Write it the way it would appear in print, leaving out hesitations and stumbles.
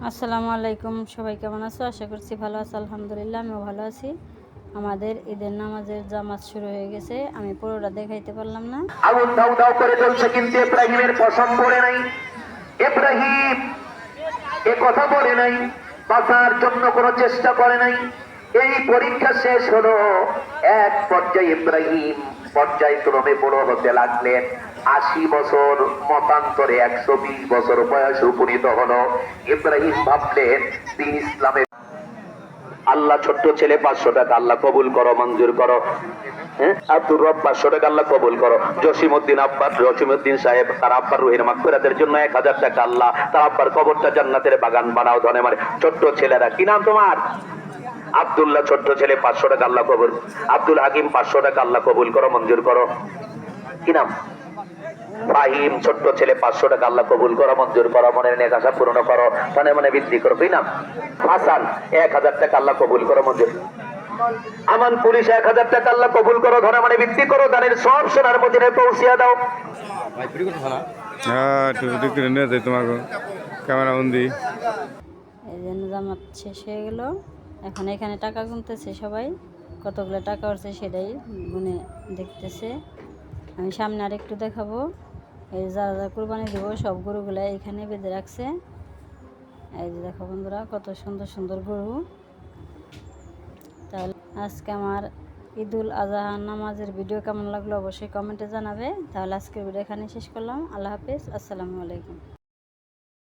আসসালামু আলাইকুম, সবাই কেমন আছো? আশা করছি ভালো আছো। আলহামদুলিল্লাহ, আমিও ভালো আছি। আমাদের ঈদের নামাজের জামাত শুরু হয়ে গেছে। আমি পুরোটা দেখাইতে পারলাম না। আগুন দাউ দাউ করে জ্বলছে, কিন্তু ইব্রাহিমের পশম পড়ে নাই। ইব্রাহিম এ কথা বলে নাই, বাঁচার জন্য কোনো চেষ্টা করে নাই। এই পরীক্ষা শেষ হলো। এক পর্যায়ে ইব্রাহিম পর্যায়ক্রমে বড় হতে লাগলেন। ৮০ বছর মতান্তরে ১২০ বছর বয়স উপনীত হলো। ইব্রাহিম ভাবলেন দিন ইসলামে আল্লাহ ছোট্ট ছেলে ৫০০ টাকা আল্লাহ কবুল করো, মঞ্জুর করো। আব্দুর রব ৫০০ টাকা আল্লাহ কবুল করো। জসিমউদ্দিন সাহেব তার আব্বার রুহের মাগফিরাতের জন্য ১০০০ টাকা আল্লাহ তার আব্বার কবরটা জান্নাতের বাগান বানাও। ধনে মানে ছোট্ট ছেলেরা, কি নাম তোমার? আব্দুল্লাহ, ছোট্ট ছেলে ৫০০ টাকা আল্লাহ কবুল। আব্দুল হাকিম ৫০০ টাকা আল্লাহ কবুল করো, মঞ্জুর করো। কি নাম? ফাহিম, ছোট্ট ছেলে ৫০০ টাকা আল্লাহ কবুল করো, মঞ্জুর করো, মনের নেক আশা পূর্ণ করো, মনে মনে বৃদ্ধি করো। কি নাম? হাসান, ১০০০ টাকা আল্লাহ কবুল করো, মঞ্জুর। আমান পুলিশ ১০০০ টাকা আল্লাহ কবুল করো, ধরে মানে বৃদ্ধি করো, দানের সব সোনার মদিনায় পৌঁছিয়া দাও। ক্যামেরা বন্দি। এই জন্য জামাত শেষ হয়ে গেল। এখন এখানে টাকা গুনতেছে সবাই, কতগুলো টাকা উঠছে সেটাই গুনে দেখতেছে। আমি সামনে আর একটু দেখাবো। এই যারা যা কুরবানি দেবো সব গরুগুলো এখানে বেঁধে রাখছে। এই যে দেখো বন্ধুরা, কত সুন্দর সুন্দর গরু। তাহলে আজকে আমার ঈদুল আজহা নামাজের ভিডিও কেমন লাগলো অবশ্যই কমেন্টে জানাবে। তাহলে আজকের ভিডিও এখানে শেষ করলাম। আল্লাহ হাফিজ, আসসালামু আলাইকুম।